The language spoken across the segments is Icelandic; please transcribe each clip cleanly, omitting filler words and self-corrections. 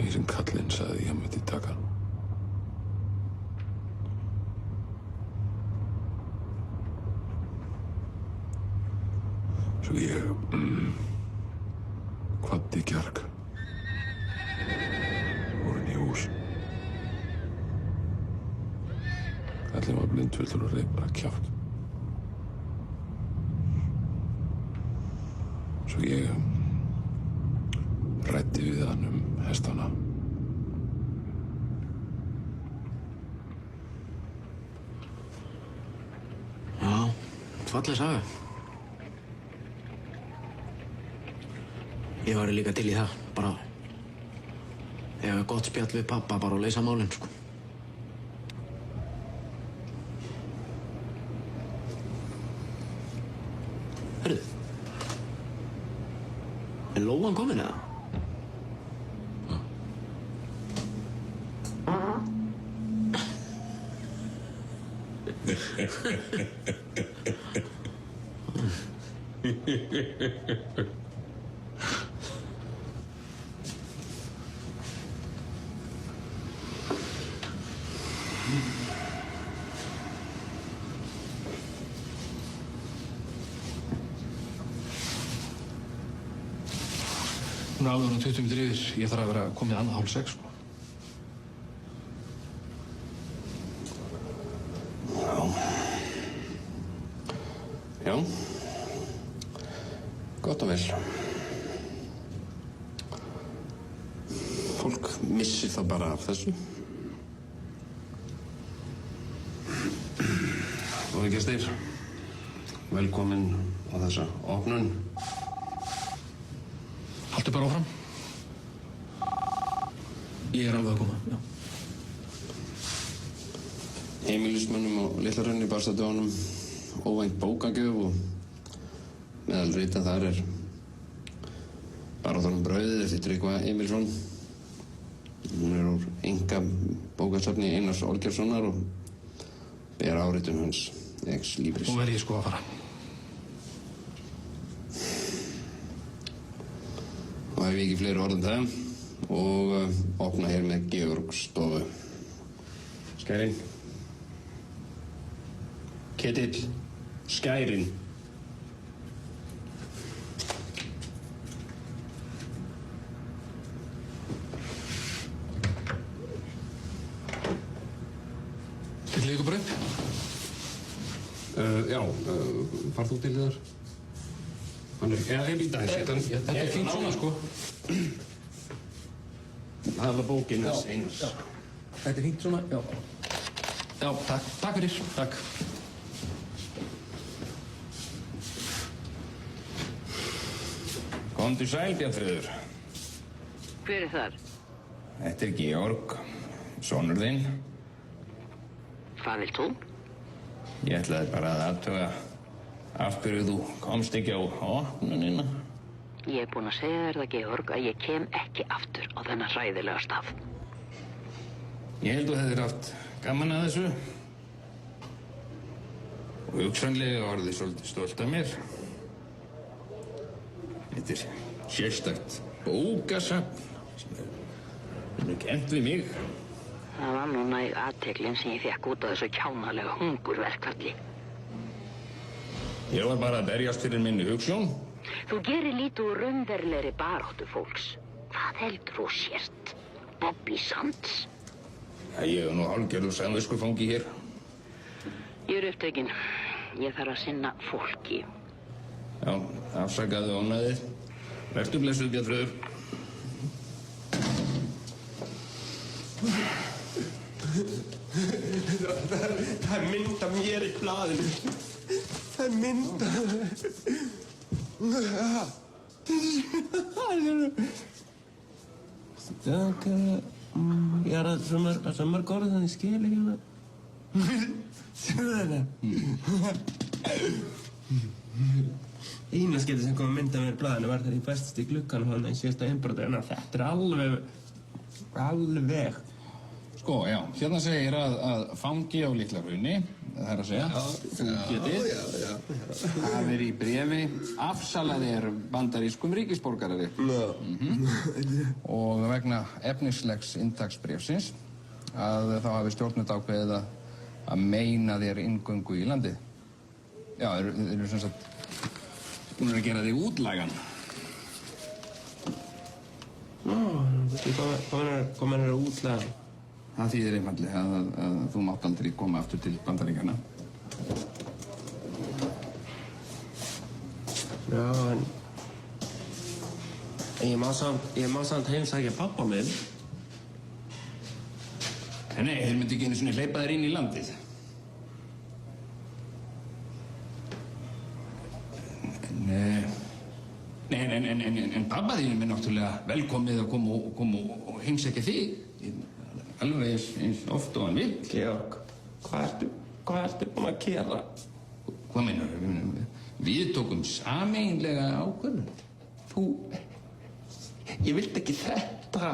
því sem kallinn sagði ég myndi taka. Svo ég kvaddi kjark. Fór inn í hús. Kallinn var blindfullur og reif bara kjátt. Svo ég ræddi við hann hestana. Já, falleg saga. Ég væri líka til í það, bara eiga gott spjall við pabba bara og leysa málin, sko. Hörðu, er Lóan komin eða? Hún er áður 20 mínútur yfir. Ég þarf að vera komið annað 5:30, sko. Já. Gott og vel. Fólk missir það bara af þessu. Og gestir, velkomin á þessa opnun. Haltu bara áfram. Ég er alveg að koma, já. Heimilismönnum á Litla-Hrauni barst að dögunum óvænt bókagjöf og meðal rita þar er Baráttan um brauðið eftir Tryggva Emilsson. Hún er úr einka bókasafni Einars Olgeirssonar og ber áritun hans ex libris. Nú verð ég sko að fara. Og hef ég ekki fleiri orð það og opna hér með Georgsstofu. Skærin. Ketill. Skærin. Stillið ykkur bara upp? Já, farð þú til þar? Hann er, já, ég býta þessi. Þetta er fínt svona, sko. Það var bókin hans Einars. Þetta er fínt svona, já. Já, takk. Takk fyrir. Takk. Komdu sæl, Bjarnfreður. Hver er þar? Þetta er Georg, sonur þinn. Hvað vilt þú? Ég ætlaði bara að athuga af hverju þú komst ekki á opnunina. Ég er búinn að segja þér það, Georg, að ég kem ekki aftur á þennan hræðilega stað. Ég held þú hefðir haft gaman að þessu. Og hugsanlega orðið svolítið stolt af mér. Þetta er sérstakt bókasafn sem er kennt við mig. Það var nú næg athygli sem ég fékk út af þessu kjánalega hungurverkfalli. Ég var bara að berjast fyrir minni hugsjón. Þú gerir lítið úr raunverulegri baráttu fólks. Hvað heldur þú sért? Bobby Sands? Ég hef nú hálfgerður samviskufangi hér. Ég er upptekinn. Ég þarf að sinna fólki. Já, afsakaðu ónæðið. Vertu blessuð, Bjarnfreður. Það er mynd af mér í blaðinu. Það er mynd af... Ég er að svo mörg orð þannig skil ekki það. Sjáðu þetta. Eina skiptið sem kom að mynda mér í blaðinu var þegar ég festist í glugganum þannig að síðasta innbrotið, en þetta er alveg. Sko, já, hérna segir að fangi á Litla-Hrauni það er að segja. Þú getið. Það er í bréfi. Afsalaði bandarískum ríkisborgarari. Og vegna efnislegs inntaksbréfsins að þá hafi stjórnvöld ákveðið að meina þér inngöngu í landið. Já, þeir eru sem sagt búin að gera þig útlægan. Hvað meinar útlægan? Það þýðir einfaldlega að þú mátt aldrei koma aftur til Bandaríkjanna. Já, en ég má samt heimsækja pabba minn. Nei, þeir myndi ekki einu sinni hleypa þér inn í landið. En pabba þínum er náttúrulega velkomið að koma og heimsækja þig. Alveg eins oft og hann vill. Georg, hvað ertu búinn að gera? Hvað meinarðu? Við tókum sameiginlega ákvörðun. Ég vildi ekki þetta.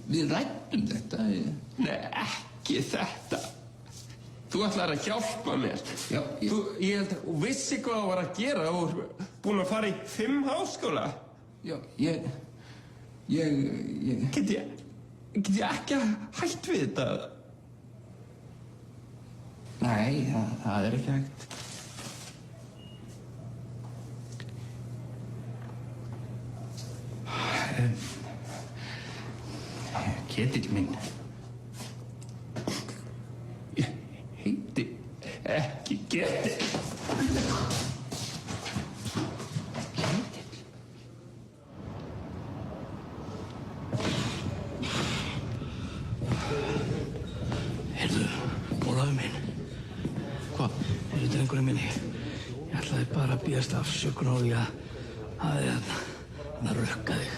Við ræddum þetta. Nei, ekki þetta. Þú ætlaðir að hjálpa mér. Já. Ég held að þú vissi hvað þú var að gera og búinn að fara í 5 háskóla. Já, ég... Get ég ekki hætt við þetta? Nei, það er ekki hægt. Ketill minn. Ég heiti ekki Ketill. Drengurinn minni, ég ætlaði bara að bíðast afsökun á því að rukka þig.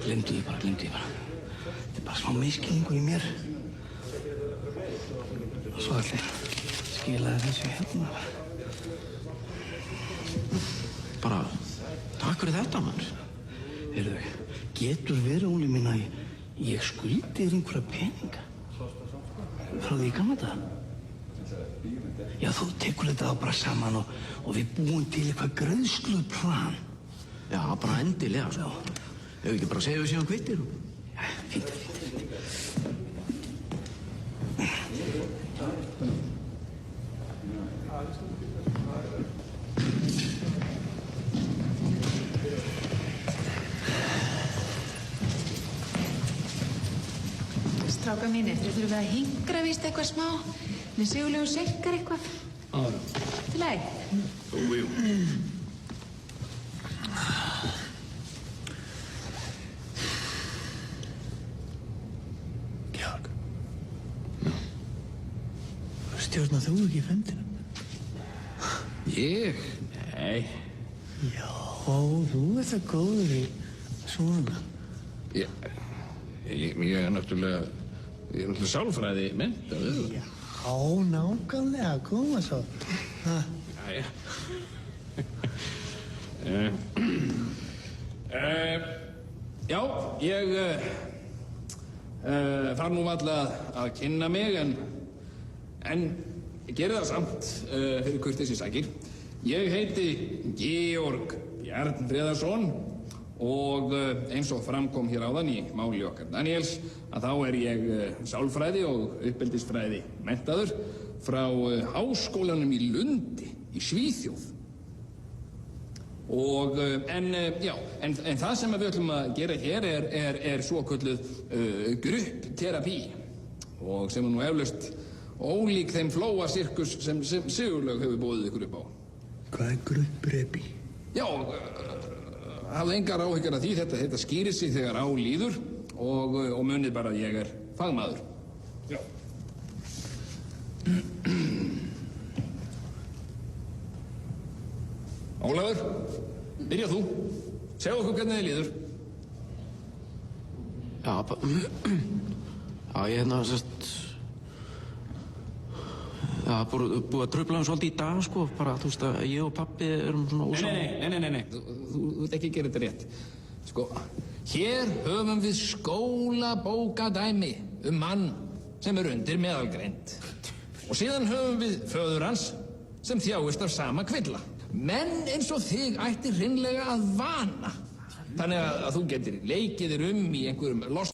Gleymdu því bara. Þetta er bara smá misskilningur í mér. Og svo allir skilaði þessu hérna. Bara, takk fyrir þetta, mann. Heyrðu, getur verið, Óli minn, að ég skuldi þér einhverja peninga? Frá því í gamla daga? Já, þú tekur þetta þá bara saman og við búum til eitthvað greiðsluplan. Já, bara endilega, sko. Ef við ekki bara segja við síðan kvittir. Já, fínt. Strákar mínir, þeir þurfum að hingra víst eitthvað smá. Við Sigurlaugur senkar eitthvað. Til leið. Jú. Georg. Stjórnar þú ekki í femdina? Ég? Nei. Já, þú ert það góður í svona. Ég er náttúrulega sálfræði menntaður. Já, nákvæmlega, koma svo. Jæja. Já, ég þarf nú varla að kynna mig, en ég geri það samt fyrir kurteisi sakir. Ég heiti Georg Bjarnfreðarsson og eins og framkom hér áðan í máli okkar Daniels að þá er ég sálfræði og uppeldisfræði menntaður frá háskólanum í Lundi í Svíþjóð. Og, en það sem við ætlum að gera hér er svokölluð gruppterapi og sem er nú eflaust ólík þeim flóasirkus sem Sigurlaug hefur boðið ykkur upp á. Hvað er gruppterapi? Já, hafðu engar áhyggjur af því, þetta skýrir sig þegar á líður og munið bara að ég er fagmaður. Já. Ólafur, byrja þú. Segðu okkur hvernig þið líður. Já, ég sérst... Já, búið að trufla hann svolítið í dag, sko. Bara, þú veist að ég og pabbi erum svona ósaman. Nei. Þú ert ekki að gera þetta rétt. Sko, hér höfum við skólabókadæmi mann sem er undir meðalgreind. Og síðan höfum við föður hans sem þjáist af sama kvilla. Menn eins og þig ætti hreinlega að vana. Þannig að þú getur leikið þér í einhverjum